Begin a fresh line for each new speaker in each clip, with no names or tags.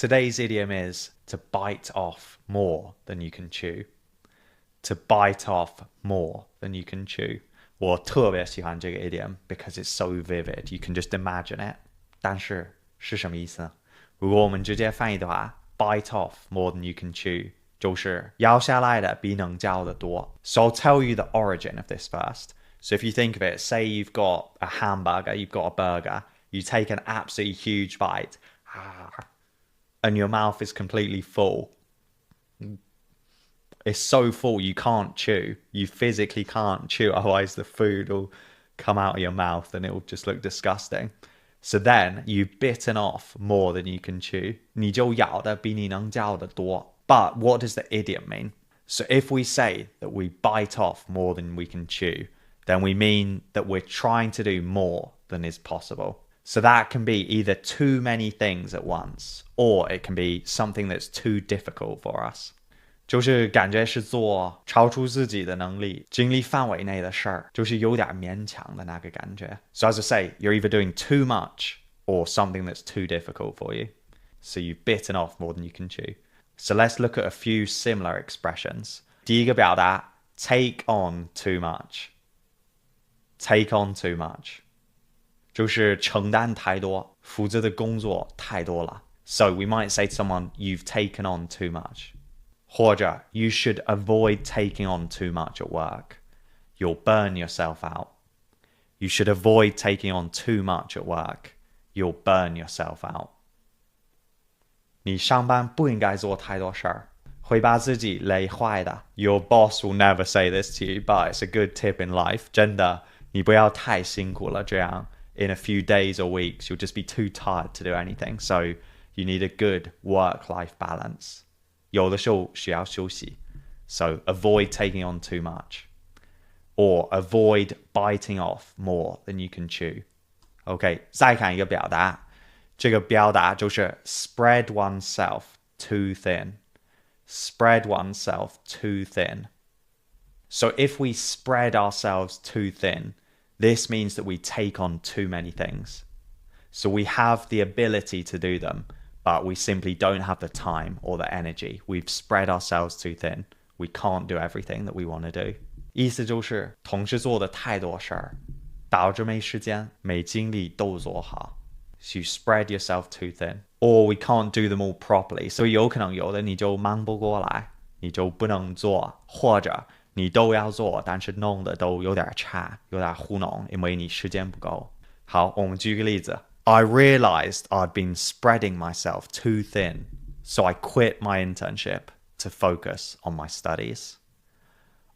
Today's idiom is to bite off more than you can chew. To bite off more than you can chew. 我特别喜欢这个 idiom because it's so vivid. You can just imagine it. 但是是什么意思呢？如果我们直接翻译的话 bite off more than you can chew 就是咬下来的比能嚼的多。So I'll tell you the origin of this first. So if you think of it, say you've got a hamburger, you've got a burger, you take an absolutely huge bite, and your mouth is completely full. It's so full you can't chew. You physically can't chew, otherwise the food will come out of your mouth and it will just look disgusting. So then you've bitten off more than you can chew. 你就咬的比你能嚼的多。But what does the idiom mean? So if we say that we bite off more than we can chew, then we mean that we're trying to do more than is possible. So that can be either too many things at once, or it can be something that's too difficult for us. 就是感觉是做超出自己的能力、精力范围内的事儿，就是有点勉强的那个感觉。So as I say, you're either doing too much or something that's too difficult for you. So you've bitten off more than you can chew. So let's look at a few similar expressions. 第一个表达 take on too much. Take on too much. 就是承担太多，负责的工作太多了。So we might say to someone, you've taken on too much. 或者 you should avoid taking on too much at work. You'll burn yourself out. You should avoid taking on too much at work. You'll burn yourself out. 你上班不应该做太多事儿，会把自己累坏的。Your boss will never say this to you, but it's a good tip in life. 真的，你不要太辛苦了，这样 in a few days or weeks, you'll just be too tired to do anything. So you need a good work-life balance. 有的时候需要休息。So avoid taking on too much. Or avoid biting off more than you can chew. OK, 再看一个表达。这个表达就是 spread oneself too thin. Spread oneself too thin. So if we spread ourselves too thin, this means that we take on too many things. So we have the ability to do them, but we simply don't have the time or the energy. We've spread ourselves too thin. We can't do everything that we want to do. 意思就是同时做的太多事儿，导致没时间、没精力都做好。So you spread yourself too thin. Or we can't do them all properly. So 有可能有的你就忙不过来，你就不能做，或者你都要做，但是弄的都有点差，有点糊弄，因为你时间不够。好，我们举个例子。I realized I'd been spreading myself too thin, so I quit my internship to focus on my studies.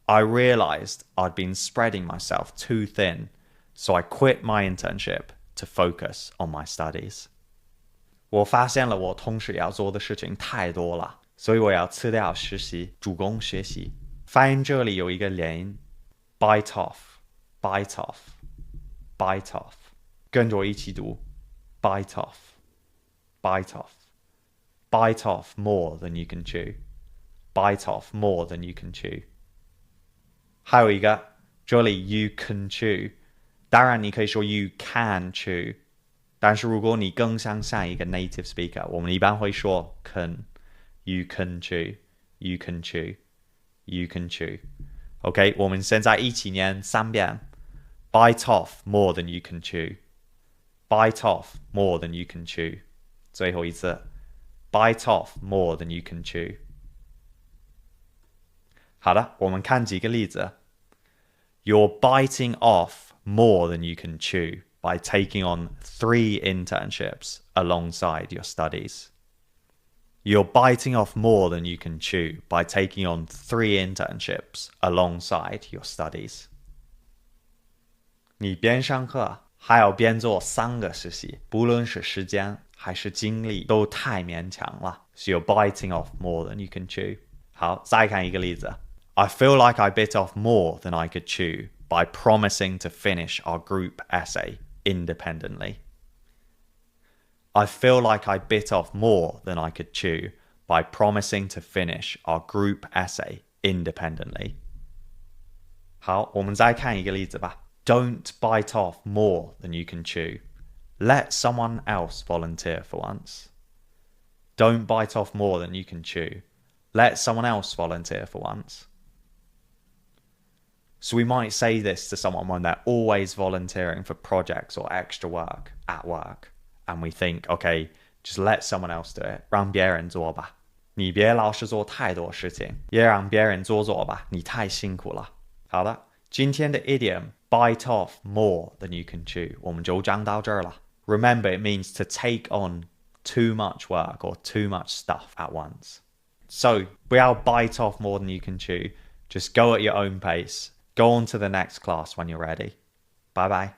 I realized I'd been spreading myself too thin, so I quit my internship to focus on my studies. 我发现了我同时要做的事情太多了，所以我要辞掉实习，主攻学习。发音这里有一个连音 bite off, bite off, bite off. 跟着我一起读 bite off, bite off, bite off more than you can chew, bite off more than you can chew. 还有一个，这里 you can chew， 当然你可以说 you can chew， 但是如果你更想像一个 native speaker， 我们一般会说 can, you can chew, you can chew, you can chew. OK， 我们现在一起念3遍 bite off more than you can chew, bite off more than you can chew. 最后一次 bite off more than you can chew. 好的，我们看几个例子。You're biting off more than you can chew by taking on 3 internships alongside your studies. You're biting off more than you can chew by taking on 3 internships alongside your studies. 你边上课还要边做3个实习，不论是时间还是精力都太勉强了。So you're biting off more than you can chew. 好，再看一个例子。I feel like I bit off more than I could chew by promising to finish our group essay independently. I feel like I bit off more than I could chew by promising to finish our group essay independently. 好，我们再看一个例子吧。Don't bite off more than you can chew. Let someone else volunteer for once. Don't bite off more than you can chew. Let someone else volunteer for once. So we might say this to someone when they're always volunteering for projects or extra work at work. And we think, okay, just let someone else do it. 让别人做吧。你别老是做太多事情，也让别人做做吧。你太辛苦了。好了，今天的 idiom bite off more than you can chew 我们就讲到这儿了。Remember, it means to take on too much work or too much stuff at once. So, 不要 bite off more than you can chew. Just go at your own pace. Go on to the next class when you're ready. Bye bye.